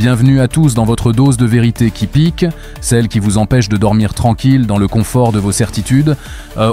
Bienvenue à tous dans votre dose de vérité qui pique, celle qui vous empêche de dormir tranquille dans le confort de vos certitudes.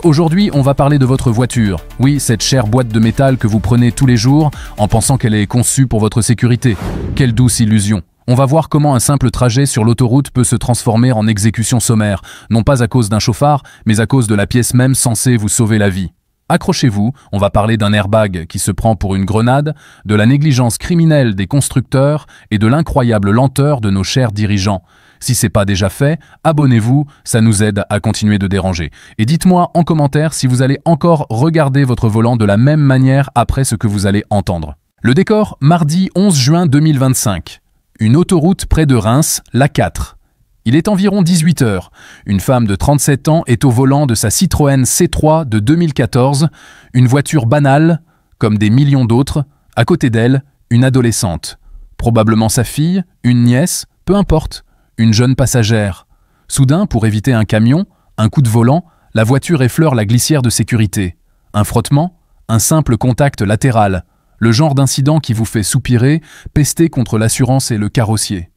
Aujourd'hui, on va parler de votre voiture. Oui, cette chère boîte de métal que vous prenez tous les jours en pensant qu'elle est conçue pour votre sécurité. Quelle douce illusion! On va voir comment un simple trajet sur l'autoroute peut se transformer en exécution sommaire, non pas à cause d'un chauffard, mais à cause de la pièce même censée vous sauver la vie. Accrochez-vous, on va parler d'un airbag qui se prend pour une grenade, de la négligence criminelle des constructeurs et de l'incroyable lenteur de nos chers dirigeants. Si c'est pas déjà fait, abonnez-vous, ça nous aide à continuer de déranger. Et dites-moi en commentaire si vous allez encore regarder votre volant de la même manière après ce que vous allez entendre. Le décor, mardi 11 juin 2025. Une autoroute près de Reims, l'A4. Il est environ 18 h. Une femme de 37 ans est au volant de sa Citroën C3 de 2014, une voiture banale, comme des millions d'autres. À côté d'elle, une adolescente. Probablement sa fille, une nièce, peu importe, une jeune passagère. Soudain, pour éviter un camion, un coup de volant, la voiture effleure la glissière de sécurité. Un frottement, un simple contact latéral. Le genre d'incident qui vous fait soupirer, pester contre l'assurance et le carrossier.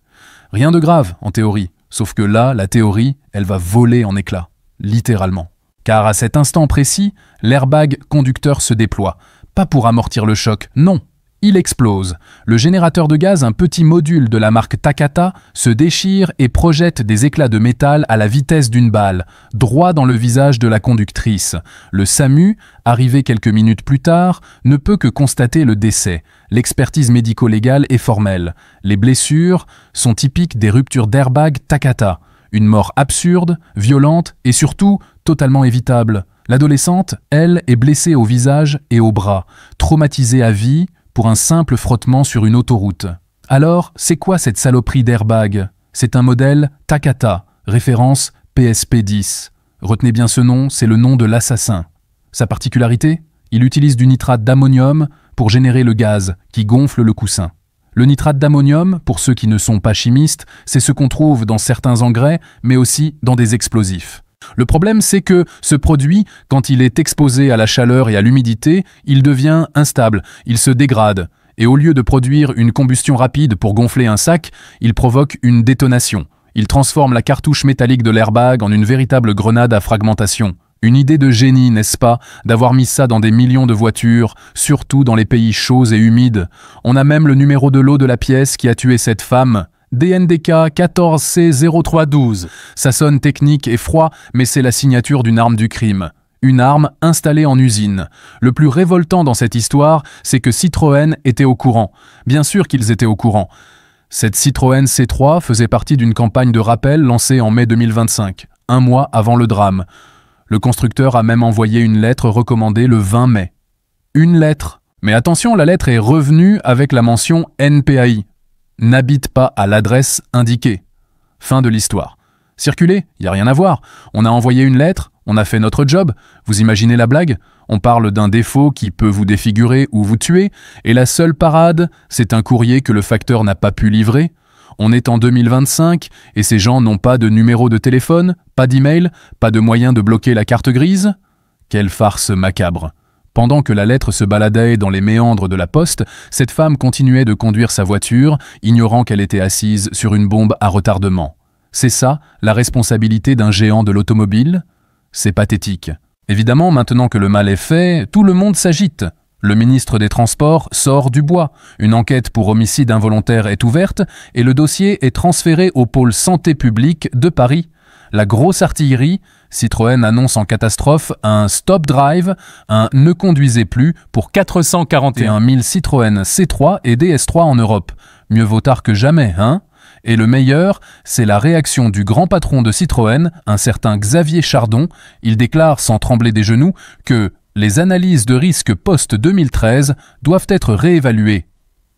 Rien de grave, en théorie. Sauf que là, la théorie, elle va voler en éclats, littéralement. Car à cet instant précis, l'airbag conducteur se déploie. Pas pour amortir le choc, non. Il explose. Le générateur de gaz, un petit module de la marque Takata, se déchire et projette des éclats de métal à la vitesse d'une balle, droit dans le visage de la conductrice. Le SAMU, arrivé quelques minutes plus tard, ne peut que constater le décès. L'expertise médico-légale est formelle. Les blessures sont typiques des ruptures d'airbag Takata. Une mort absurde, violente et surtout totalement évitable. L'adolescente, elle, est blessée au visage et au bras, traumatisée à vie, pour un simple frottement sur une autoroute. Alors, c'est quoi cette saloperie d'airbag? C'est un modèle Takata, référence PSP-10. Retenez bien ce nom, c'est le nom de l'assassin. Sa particularité? Il utilise du nitrate d'ammonium pour générer le gaz qui gonfle le coussin. Le nitrate d'ammonium, pour ceux qui ne sont pas chimistes, c'est ce qu'on trouve dans certains engrais, mais aussi dans des explosifs. Le problème, c'est que ce produit, quand il est exposé à la chaleur et à l'humidité, il devient instable, il se dégrade. Et au lieu de produire une combustion rapide pour gonfler un sac, il provoque une détonation. Il transforme la cartouche métallique de l'airbag en une véritable grenade à fragmentation. Une idée de génie, n'est-ce pas, d'avoir mis ça dans des millions de voitures, surtout dans les pays chauds et humides. On a même le numéro de lot de la pièce qui a tué cette femme. DNDK 14C0312. Ça sonne technique et froid, mais c'est la signature d'une arme du crime. Une arme installée en usine. Le plus révoltant dans cette histoire, c'est que Citroën était au courant. Bien sûr qu'ils étaient au courant. Cette Citroën C3 faisait partie d'une campagne de rappel lancée en mai 2025, un mois avant le drame. Le constructeur a même envoyé une lettre recommandée le 20 mai. Une lettre. Mais attention, la lettre est revenue avec la mention NPAI. N'habite pas à l'adresse indiquée. Fin de l'histoire. Circuler, y a rien à voir. On a envoyé une lettre, on a fait notre job. Vous imaginez la blague? On parle d'un défaut qui peut vous défigurer ou vous tuer, et la seule parade, c'est un courrier que le facteur n'a pas pu livrer. On est en 2025, et ces gens n'ont pas de numéro de téléphone, pas d'email, pas de moyen de bloquer la carte grise? Quelle farce macabre! Pendant que la lettre se baladait dans les méandres de la poste, cette femme continuait de conduire sa voiture, ignorant qu'elle était assise sur une bombe à retardement. C'est ça, la responsabilité d'un géant de l'automobile? C'est pathétique. Évidemment, maintenant que le mal est fait, tout le monde s'agite. Le ministre des Transports sort du bois. Une enquête pour homicide involontaire est ouverte et le dossier est transféré au pôle santé publique de Paris. La grosse artillerie, Citroën annonce en catastrophe un stop drive, un ne conduisez plus pour 441 000 Citroën C3 et DS3 en Europe. Mieux vaut tard que jamais, hein? Et le meilleur, c'est la réaction du grand patron de Citroën, un certain Xavier Chardon. Il déclare sans trembler des genoux que les analyses de risque post-2013 doivent être réévaluées.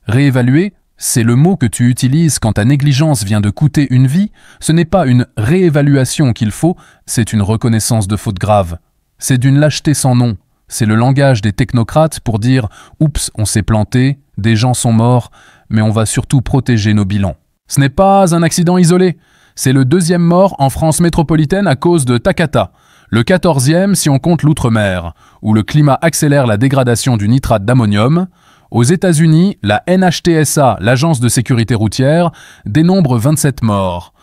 Réévaluées? C'est le mot que tu utilises quand ta négligence vient de coûter une vie. Ce n'est pas une réévaluation qu'il faut, c'est une reconnaissance de faute grave. C'est d'une lâcheté sans nom. C'est le langage des technocrates pour dire « Oups, on s'est planté, des gens sont morts, mais on va surtout protéger nos bilans ». Ce n'est pas un accident isolé. C'est le 2e mort en France métropolitaine à cause de Takata. Le 14e si on compte l'outre-mer, où le climat accélère la dégradation du nitrate d'ammonium. Aux États-Unis, la NHTSA, l'agence de sécurité routière, dénombre 27 morts.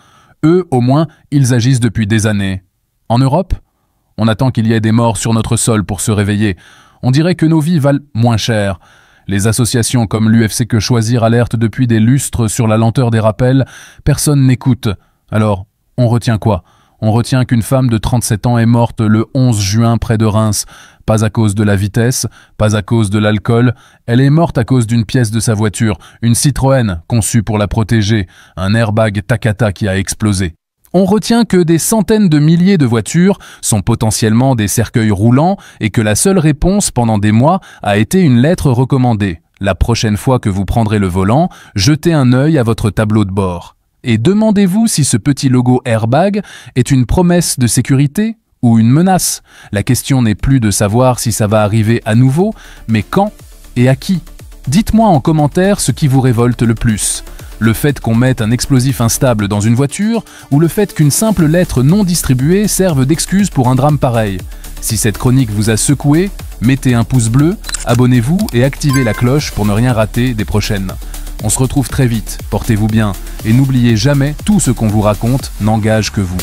Eux, au moins, ils agissent depuis des années. En Europe, on attend qu'il y ait des morts sur notre sol pour se réveiller. On dirait que nos vies valent moins cher. Les associations comme l'UFC Que Choisir alertent depuis des lustres sur la lenteur des rappels. Personne n'écoute. Alors, on retient quoi? On retient qu'une femme de 37 ans est morte le 11 juin près de Reims. Pas à cause de la vitesse, pas à cause de l'alcool. Elle est morte à cause d'une pièce de sa voiture, une Citroën conçue pour la protéger, un airbag Takata qui a explosé. On retient que des centaines de milliers de voitures sont potentiellement des cercueils roulants et que la seule réponse pendant des mois a été une lettre recommandée. La prochaine fois que vous prendrez le volant, jetez un œil à votre tableau de bord. Et demandez-vous si ce petit logo airbag est une promesse de sécurité ou une menace. La question n'est plus de savoir si ça va arriver à nouveau, mais quand et à qui. Dites-moi en commentaire ce qui vous révolte le plus. Le fait qu'on mette un explosif instable dans une voiture ou le fait qu'une simple lettre non distribuée serve d'excuse pour un drame pareil. Si cette chronique vous a secoué, mettez un pouce bleu, abonnez-vous et activez la cloche pour ne rien rater des prochaines. On se retrouve très vite, portez-vous bien et n'oubliez jamais, tout ce qu'on vous raconte n'engage que vous.